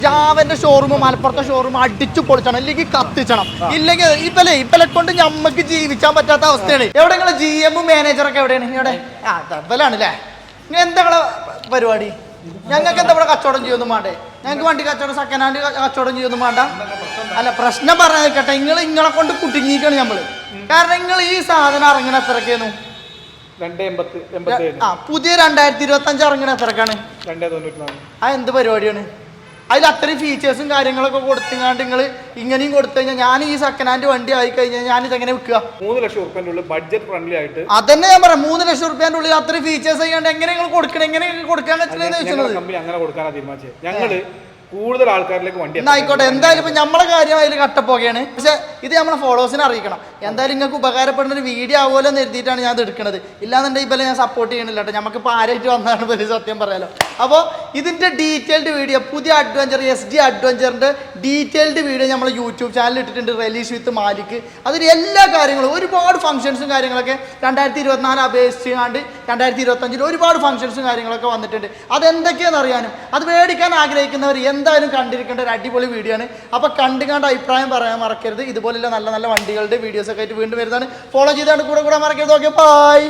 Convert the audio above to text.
ജാവന്റെ showroom മലപ്പുറത്തെ showroom അടിച്ചു പൊളിച്ചണം, ഇല്ലെങ്കിൽ കത്തിച്ചണം. ഇല്ലെങ്കിൽ ഇപ്പലെ കൊണ്ട് ഞമ്മക്ക് ജീവിക്കാൻ പറ്റാത്ത അവസ്ഥയാണ്. എവിടെ നിങ്ങളെ GM മാനേജറൊക്കെ എവിടെയാണ്? ഇവിടെ ഇവലാണല്ലേ? എന്താ പരിപാടി? ഞങ്ങൾക്ക് എന്താ ഇവിടെ കച്ചവടം ചെയ്യൊന്നും വേണ്ടേ? ഞങ്ങൾക്ക് വണ്ടി കച്ചവടം സെക്കൻഡ് ഹാൻഡ് കച്ചവടം ചെയ്യൊന്നും വേണ്ട. അല്ല, പ്രശ്നം പറയാൻ നിൽക്കട്ടെ, നിങ്ങളെ കൊണ്ട് കുടുങ്ങിക്കാണ് നമ്മള്. കാരണം നിങ്ങൾ ഈ സാധനം ഇറങ്ങണ എത്രക്കായിരുന്നു? പുതിയ 2025 ഇറങ്ങണ എത്രക്കാണ്? എന്ത് പരിപാടിയാണ്? അതിൽ അത്രയും ഫീച്ചേഴ്സും കാര്യങ്ങളൊക്കെ കൊടുത്തുകൊണ്ട് നിങ്ങൾ ഇങ്ങനെയും കൊടുത്തു കഴിഞ്ഞാൽ ഞാൻ ഈ സെക്കൻഡ് ഹാൻഡ് വണ്ടി ആയി കഴിഞ്ഞാൽ ഞാനിത് എങ്ങനെ വിൽക്കുക? 3 ലക്ഷം റുപ്യൻ്റെ ബഡ്ജറ്റ് ഫ്രണ്ട്ലി ആയിട്ട് അതന്നെ ഞാൻ പറയാം. 3 ലക്ഷം റുപ്യൻ്റെ ഉള്ളിൽ അത്രയും ഫീച്ചേഴ്സ് ചെയ്യാണ്ട് എങ്ങനെ നിങ്ങൾ കൊടുക്കണം? എങ്ങനെ കൊടുക്കാൻ പറ്റുന്നത്? കമ്പനി അങ്ങനെ കൊടുക്കാനാണ് തീരുമാനിച്ചത്. ഞങ്ങള് കൂടുതൽ ആൾക്കാരിലേക്ക് വണ്ടി ആയിക്കോട്ടെ. എന്തായാലും ഇപ്പൊ നമ്മളെ കാര്യം അതിൽ കട്ടപ്പോകയാണ്. പക്ഷെ ഇത് നമ്മളെ ഫോളോവേഴ്സിനെ അറിയിക്കണം. എന്തായാലും നിങ്ങൾക്ക് ഉപകാരപ്പെടുന്ന ഒരു വീഡിയോ ആവുമല്ലോ എന്ന് എഴുതിയിട്ടാണ് ഞാൻ ഇത് എടുക്കുന്നത്. ഇല്ലാന്നുണ്ടെങ്കിൽ ഇപ്പം ഞാൻ സപ്പോർട്ട് ചെയ്യണില്ല കേട്ടോ. നമുക്കിപ്പോൾ ആരായിട്ട് വന്നതാണ് വലിയ സത്യം പറയാലോ. അപ്പോൾ ഇതിൻ്റെ ഡീറ്റെയിൽഡ് വീഡിയോ, പുതിയ അഡ്വഞ്ചർ SD അഡ്വഞ്ചറിൻ്റെ ഡീറ്റെയിൽഡ് വീഡിയോ നമ്മൾ യൂട്യൂബ് ചാനലിൽ ഇട്ടിട്ടുണ്ട്. റിലീസ് വിത്ത് മാലിക്. അതിൽ എല്ലാ കാര്യങ്ങളും ഒരുപാട് ഫംഗ്ഷൻസും കാര്യങ്ങളൊക്കെ 2024 അപേക്ഷിച്ചുകൊണ്ട് 2025 ഒരുപാട് ഫംഗ്ഷൻസും കാര്യങ്ങളൊക്കെ വന്നിട്ടുണ്ട്. അതെന്തൊക്കെയാണെന്ന് അറിയാനും അത് മേടിക്കാൻ ആഗ്രഹിക്കുന്നവർ എന്തായാലും കണ്ടിരിക്കേണ്ട ഒരു അടിപൊളി വീഡിയോ ആണ്. അപ്പോൾ കണ്ടുകൊണ്ട് അഭിപ്രായം പറയാൻ മറക്കരുത്. ഇതുപോലുള്ള നല്ല നല്ല വണ്ടികളുടെ വീഡിയോസൊക്കെ ആയിട്ട് വീണ്ടും വരുന്നതാണ്. ഫോളോ ചെയ്താണ് കൂടെ മറക്കരുത്. Okay, by.